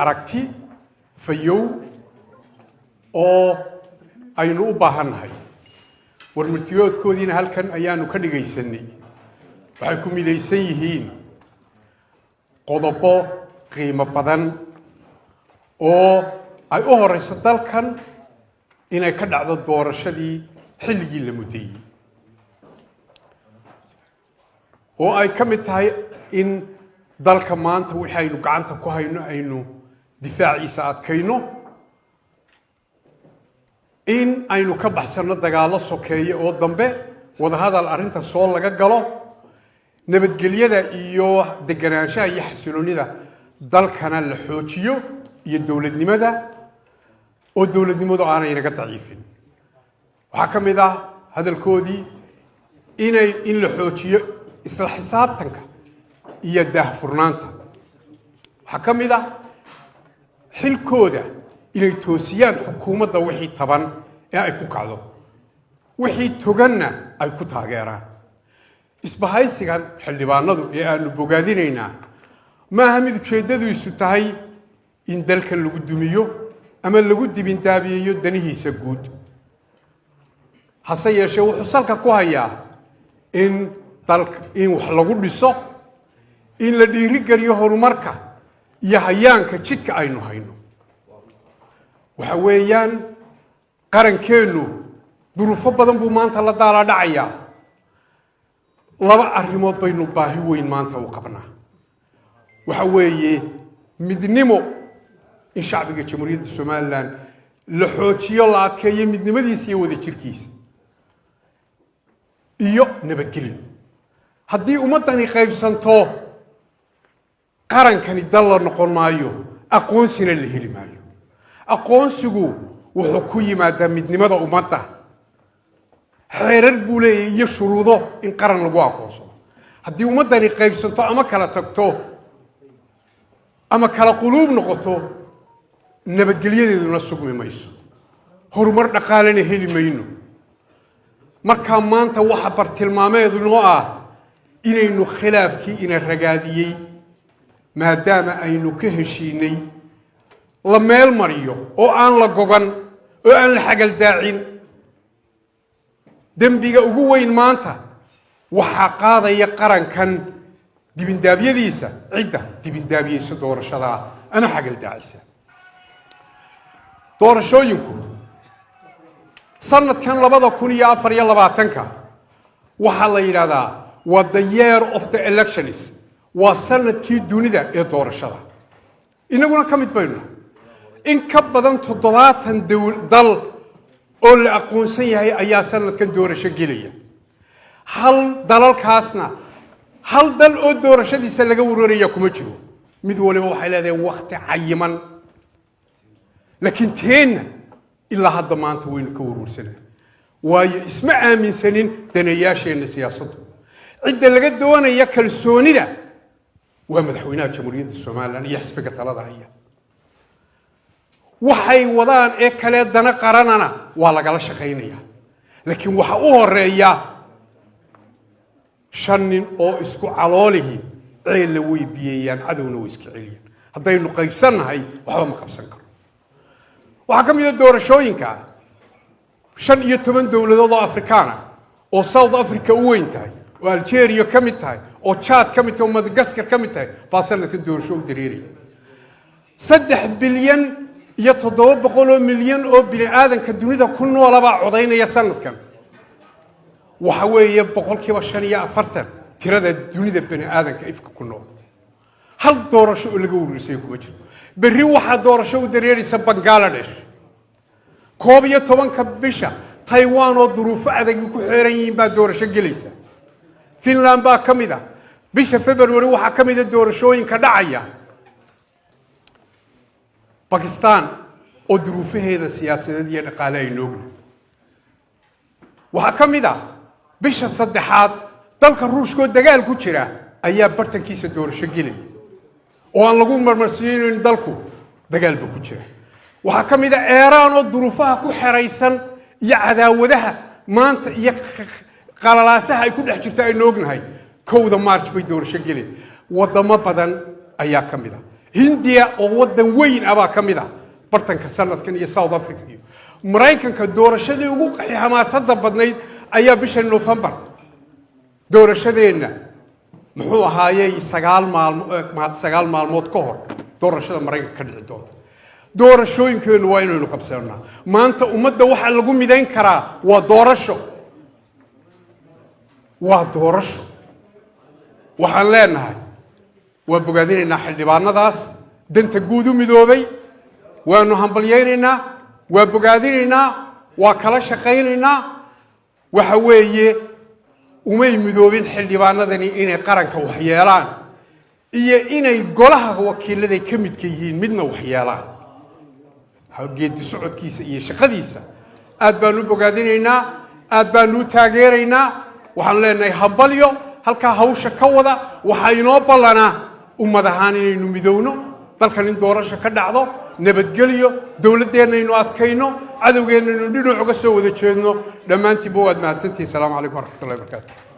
aragti fayow oo aynu u baahannahay warmurtiyoodkoodiina halkan ayaanu ka dhigaysanay waxay ku midaysan yihiin qodobo qiimo badan oo ay u horeyso dalkan inay ka dhacdo doorashadii xilligii la mudeeyey oo ay ka mid tahay in dalka maanta wixii aynu gacanta ku hayno aynu difaaciisa adkayno in aynu ka baxsano dagaalo sokeeye oo dambe wadahadal arrinta soo laga galo nabadgelyada iyo deganaanshaha iyo xasiloonida dalkana la xoojiyo iyo dowladnimada oo dowladnimadu aanay naga daciifin waxaa ka mid ah hadalkoodii in la xoojiyo isla xisaabtanka iyo daahfurnaanta waxaa ka mid ah xilkooda inay toosiyaan xukuumadda wixii taban ee ay ku kacdo wixii toganna ay ku taageeraan isbahaysigan xildhibaanadu ee aanu bogaadinaynaa maaha mid ujeeddadiisu tahay in dalkan lagu dumiyo ama lagu dibindaabiyeeyo danihiisa guud hase yeeshee wuxuu salka ku hayaa in wax lagu dhiso in la dhiirigeliyo horumarka iyo hayaanka jidka aynu hayno waxa weeyaan qarankeennu duruufo badan buu maanta la daala dhacayaa laba arrimood baynu baahi weyn maanta u qabnaa waxa weeye midnimo in shacbiga jamhuuriyadda somalilan la xoojiyo la adkeeyo midnimadiisa iyo wadajirkiisa iyo nabadgelyo haddii ummaddani qaybsanto qarankani dal la noqon maayo aqoonsina la heli maayo aqoonsigu wuxuu ku yimaadaa midnimada ummadda xeerar buu leeyahay iyo shuruudo in qaran lagu aqoonsado haddii ummaddani qaybsanto ama kala tagto ama kala quluub noqoto nabadgelyadeeduna sugmi mayso horumar dhaqaalena heli mayno markaa maanta waxa bartilmaameedu noo ah inaynu khilaafkii ina ragaadiyey maadaama aynu ka heshiinay la meel mariyo oo aan la gogan oo aan la xagal daacin dembiga ugu weyn maanta waxaa qaadaya qarankan dibindaabyadiisa cidda dibindaabiyeysa doorashada ama xagal daacisa doorashooyinku sanadkan 2024 waxaa la yidhaahdaa waa the year of the elections waa sanadkii dunida ee doorashada inaguna ka mid baynu in ka badan 70 dal oo la aqoonsan yahay ayaa sanadkan doorasho gelaya dalalkaasna hal dal oo doorashadiisa laga warwaraya kuma jiro mid waliba waxay leedahay waqti cayiman laakiin teena ilaa hadda maanta waynu ka warwarsanaa waayo isma aaminsanin danayaasheena siyaasaddu cidda laga doonaya kalsoonida waa madaxweynaha jamhuuriyadda somalilan iyo xisbiga talada haya waxay wadaan ee kale dana qaranana waa lagala shaqaynayaa laakiin waxa u horeeya 5 nin oo isku caloolihi ceella way biyayaan cadowna way iska celiyaan haddaynu qaybsannahay waxba ma qabsan karo waxaa ka mid ah doorashooyinka 15 dowladood oo afrikaana oo South Africa u weyn tahay oo Algeria ka mid tahay oo Chad ka mid tahay oo Madagascar ka mid tahay baa sanadkan doorasho u dareeraya 3 bilyan iyo 700 milyan oo bini aadanka dunida ku nool baa codaynaya sanadkan waxa weeye 45% tirada dunida bini aadanka ifka ku nool hal doorasho oo laga wareysay kuma jiro berri waxa doorasho u dareeraysa Bangladesh 11 bisha Taiwan oo duruufo adag ku xeeran yihiin baa doorasho gelaysa Finland baa ka mid ah bisha February waxa ka mid ah doorashooyinka dhacaya Pakistan oo duruufaheeda siyaasadeed iyo dhaqaale ay noogna waxa ka mid ah bisha saddexaad dalka Ruushka oo dagaal ku jira ayaa bartankiisa doorasho gelay oo aan lagu marmarsiinin dalku dagaalba ku jira waxa ka mid ah Iran oo duruufaha ku xiraysan iyo cadaawadaha maanta iyo qalalaasaha ay ku dhex jirta ay noognahay 1 March bay doorasho gelay wadamo badan ayaa ka mid ah هنديا وودن وين أبا كمدا برتن كسنة كان يساوث أفريقيا مرايكن كدورة شدي وقوق حما صدق بدنيد أيا بيش نوفمبر دورة شدينا محو هاي سجال مال موت كهر دورة شدة مرايكن كدل دورة شو يمكن وين نقبسنا ما أنت ومدة واحد لقوم ميدين كرا ودورة شو وحلنا هاي وبقادرين نحل دبارنا داس دنت جودو مدوبي وأنه همبلييننا وبقادرنا وكلا شقيننا وحويه ومي مدوبين حل دبارنا ذني إني قرنك وحيالان إيه إني جلها وكيل ذي كمد كيهين مدنا وحيالان هجيد سعود كيس إيه شقديسة أدبانو بقادرنا أدبانو تاجرنا وحلنا يهبليو هلكا هوشة كوضة وحينوبا لنا ومدهان إنه مدونه dalkan in doorasho ka dhacdo nabadgelyo dawladeena inuu adkayno cadawgeena inuu dhinac uga soo wada jeedno dhamaantii buu wad mahadsantii. Assalamu alaykum wa rahmatullahi wa barakatuh.